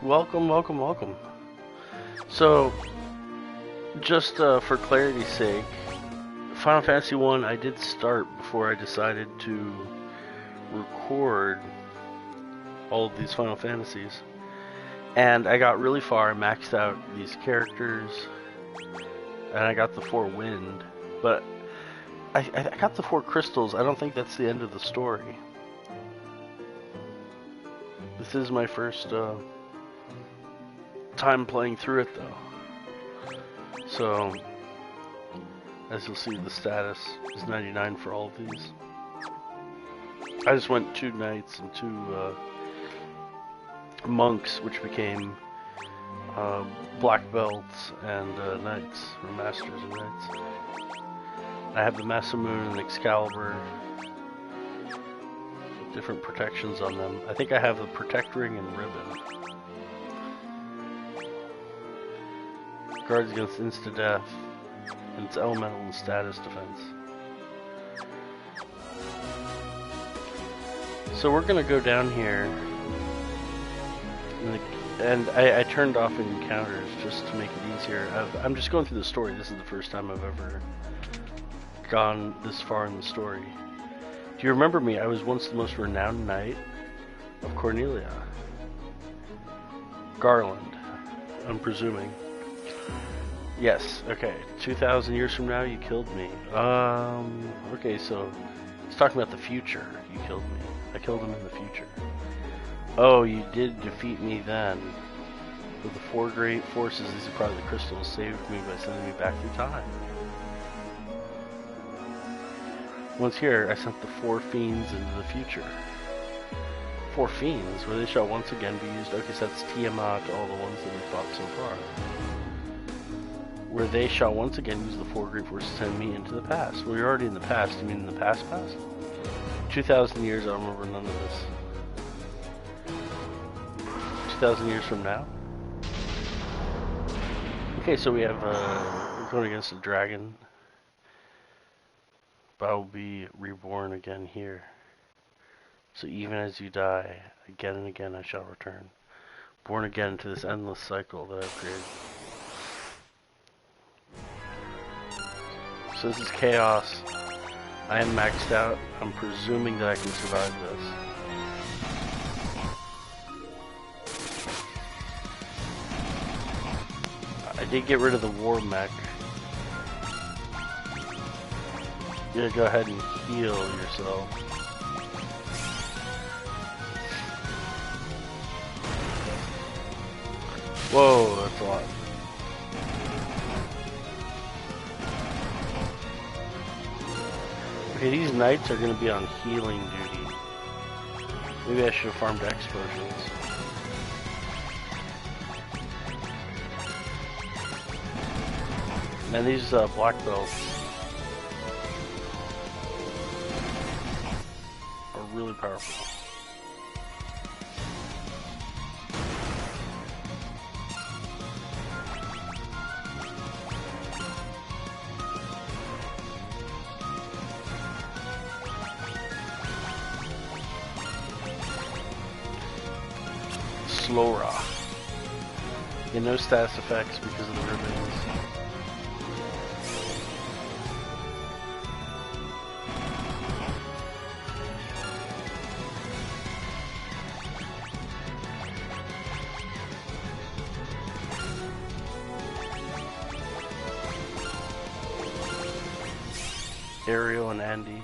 Welcome, welcome, welcome. So, just for clarity's sake, Final Fantasy 1 I did start before I decided to record all of these Final Fantasies. And I got really far, I maxed out these characters, and I got the 4 wind. But I got the 4 crystals. I don't think that's the end of the story. This is my first time playing through it, though. So, as you'll see, the status is 99 for all of these. I just went 2 knights and 2 monks, which became black belts and knights, or masters of knights. I have the Masamune and Excalibur, with different protections on them. I think I have the Protect Ring and Ribbon. Guards against insta-death, and it's elemental and status defense. So we're gonna go down here, and I turned off encounters just to make it easier. I'm just going through the story. This is the first time I've ever gone this far in the story. Do you remember me? I was once the most renowned knight of Cornelia. Garland, I'm presuming. Yes, okay. 2,000 years from now, you killed me. Okay, so it's talking about the future. You killed me. I killed him in the future. Oh, you did defeat me then. With the 4 great forces, these are probably the crystals, saved me by sending me back through time. Once here, I sent the 4 fiends into the future. 4 fiends, where they shall once again be used. Okay, so that's Tiamat, all the ones that we've fought so far. Where they shall once again use the 4 great forces to send me into the past. Well, you're already in the past. You mean in the past? 2,000 years, I don't remember none of this. 2,000 years from now? Okay, so we have, we're going against a dragon. But I will be reborn again here. So even as you die, again and again I shall return. Born again into this endless cycle that I've created. So this is chaos. I am maxed out. I'm presuming that I can survive this. I did get rid of the war mech. Yeah, go ahead and heal yourself. Whoa, that's a lot. Okay, these knights are going to be on healing duty. Maybe I should have farmed X potions. And these black belts are really powerful. Slora. Get no status effects because of the ribbons. Ariel and Andy.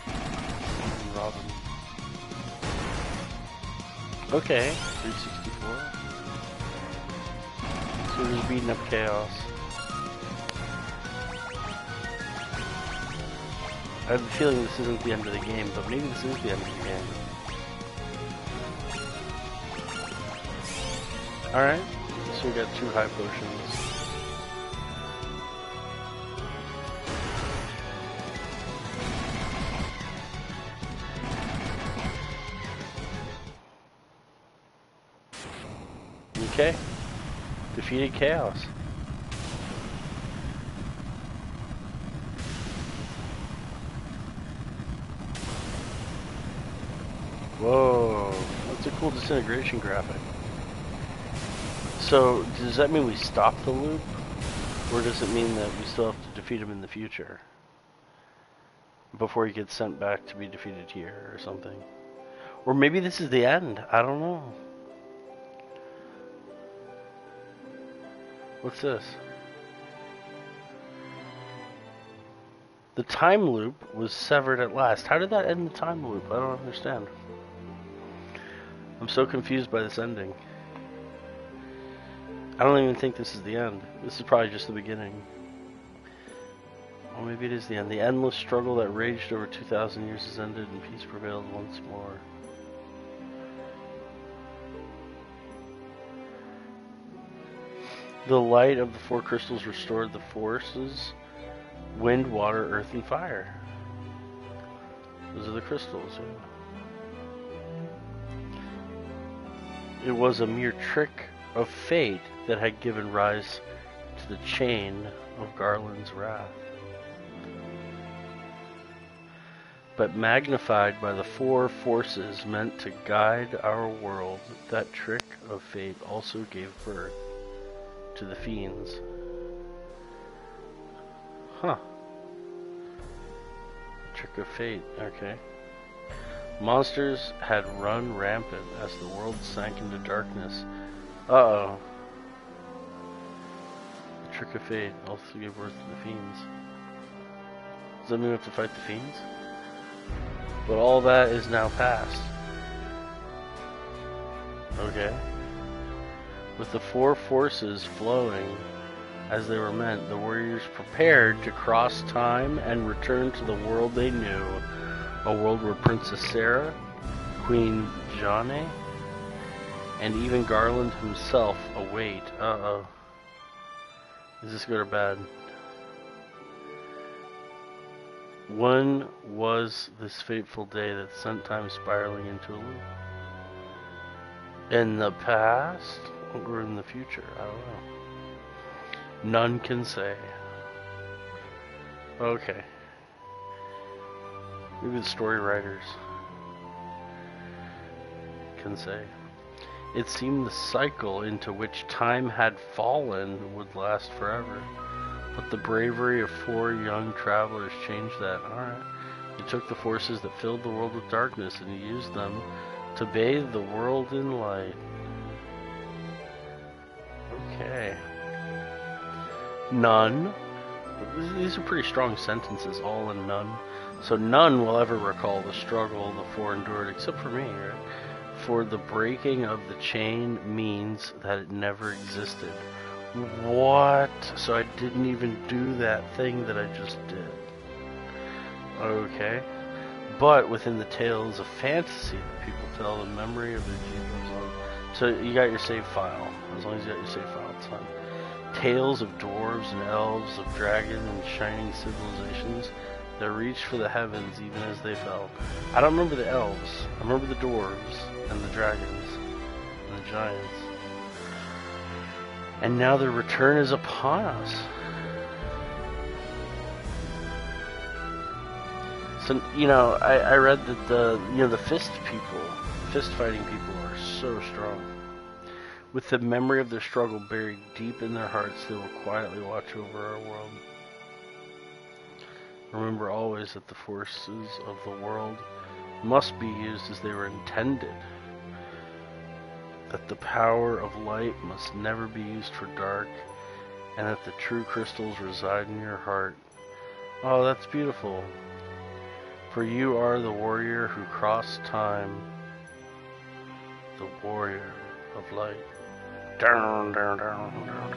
And Robin. Okay, 364. So we're just beating up chaos. I have a feeling this isn't the end of the game, but maybe this is the end of the game. Alright, so we got 2 high potions. Okay, defeated chaos. Whoa, that's a cool disintegration graphic. So, does that mean we stop the loop? Or does it mean that we still have to defeat him in the future? Before he gets sent back to be defeated here or something? Or maybe this is the end. I don't know. What's this? The time loop was severed at last. How did that end the time loop? I don't understand. I'm so confused by this ending. I don't even think this is the end. This is probably just the beginning. Or maybe it is the end. The endless struggle that raged over 2,000 years has ended and peace prevailed once more. The light of the four crystals restored the forces: wind, water, earth, and fire. Those are the crystals. Yeah. It was a mere trick of fate that had given rise to the chain of Garland's wrath. But magnified by the four forces meant to guide our world, that trick of fate also gave birth to the fiends. Huh. Trick of fate, okay. Monsters had run rampant as the world sank into darkness. Uh-oh. The trick of fate also gave birth to the fiends. Does that mean we have to fight the fiends? But all that is now past. Okay. With the four forces flowing as they were meant, the warriors prepared to cross time and return to the world they knew. A world where Princess Sarah, Queen Jane, and even Garland himself await. Uh-oh. Is this good or bad? When was this fateful day that sent time spiraling into a loop? In the past or in the future? I don't know. None can say. Okay. Maybe the story writers can say. It seemed the cycle into which time had fallen would last forever. But the bravery of four young travelers changed that. Alright. He took the forces that filled the world with darkness and he used them to bathe the world in light. Okay. None. These are pretty strong sentences, all and none. So none will ever recall the struggle the four endured, except for me, right? For the breaking of the chain means that it never existed. What? So I didn't even do that thing that I just did. Okay. But within the tales of fantasy that people tell, the memory of their deeds lives on. So you got your save file. As long as you got your save file, it's fine. Tales of dwarves and elves, of dragon and shining civilizations that reached for the heavens even as they fell. I don't remember the elves. I remember the dwarves and the dragons and the giants. And now their return is upon us. So, I read that the fist fighting people are so strong. With the memory of their struggle buried deep in their hearts, they will quietly watch over our world. Remember always that the forces of the world must be used as they were intended. That the power of light must never be used for dark, and that the true crystals reside in your heart. Oh, that's beautiful. For you are the warrior who crossed time, the warrior of light. Down, down, down, down.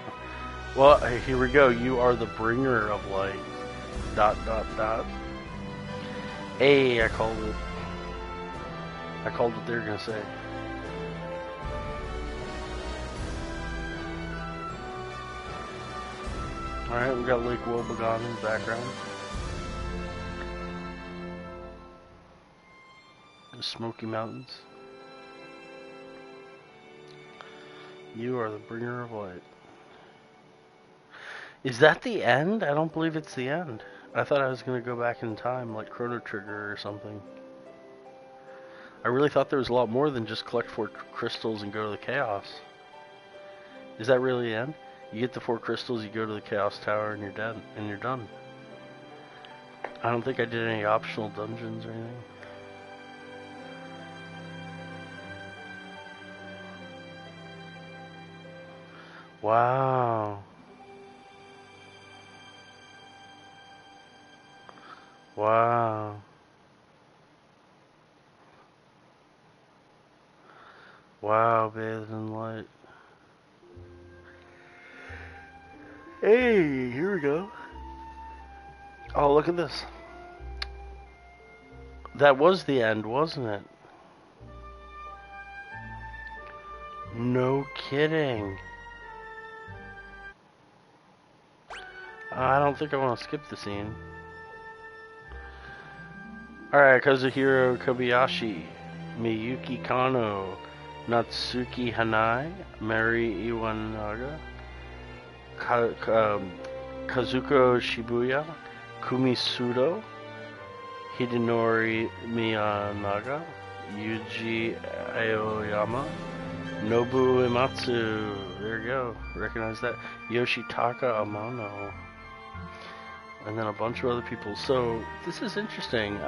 Well, here we go. You are the bringer of light. ... Hey, I called it. I called what they were gonna say. Alright, we got Lake Wobegon in the background. The Smoky Mountains. You are the bringer of light. Is that the end? I don't believe it's the end. I thought I was going to go back in time like Chrono Trigger or something. I really thought there was a lot more than just collect 4 crystals and go to the chaos. Is that really the end? You get the 4 crystals, you go to the Chaos Tower, and you're dead, and you're done. I don't think I did any optional dungeons or anything. Wow. Wow. Wow, bathed in light. Hey, here we go. Oh, look at this. That was the end, wasn't it? No kidding. I don't think I want to skip the scene. Alright, Kazuhiro Kobayashi, Miyuki Kano, Natsuki Hanai, Mary Iwanaga, Kazuko Shibuya, Kumi Sudo, Hidenori Miyanaga, Yuji Aoyama, Nobu Uematsu, there you go, recognize that, Yoshitaka Amano, and then a bunch of other people. So this is interesting.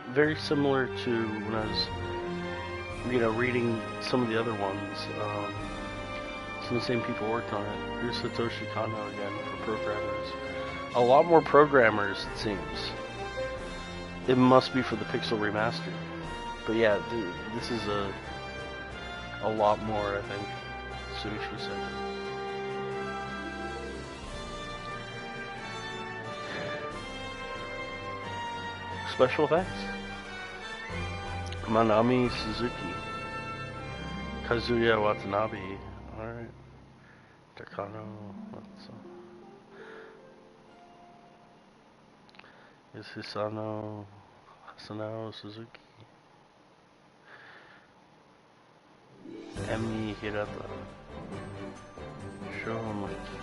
Very similar to when I was, reading some of the other ones. Some of the same people worked on it. Here's Satoshi Kano again for programmers. A lot more programmers, it seems. It must be for the Pixel Remaster. But yeah, this is a lot more, I think. Sushi said. Special effects. Manami Suzuki. Kazuya Watanabe. Alright. Takano. Is Hisano Suzuki. Emi Hirata. Shomaki.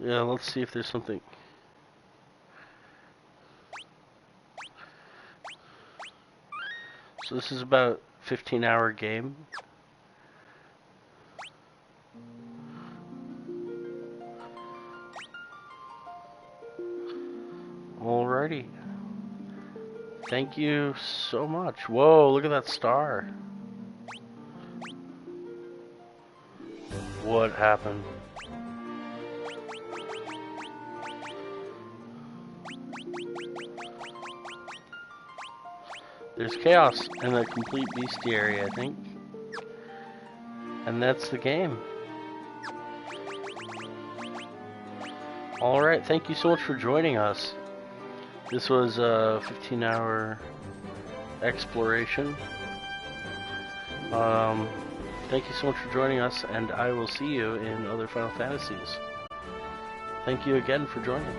Yeah, let's see if there's something. So this is about 15-hour game. Alrighty. Thank you so much. Whoa, look at that star. What happened? There's chaos and a complete bestiary, I think. And that's the game. Alright, thank you so much for joining us. This was a 15-hour exploration. Thank you so much for joining us, and I will see you in other Final Fantasies. Thank you again for joining.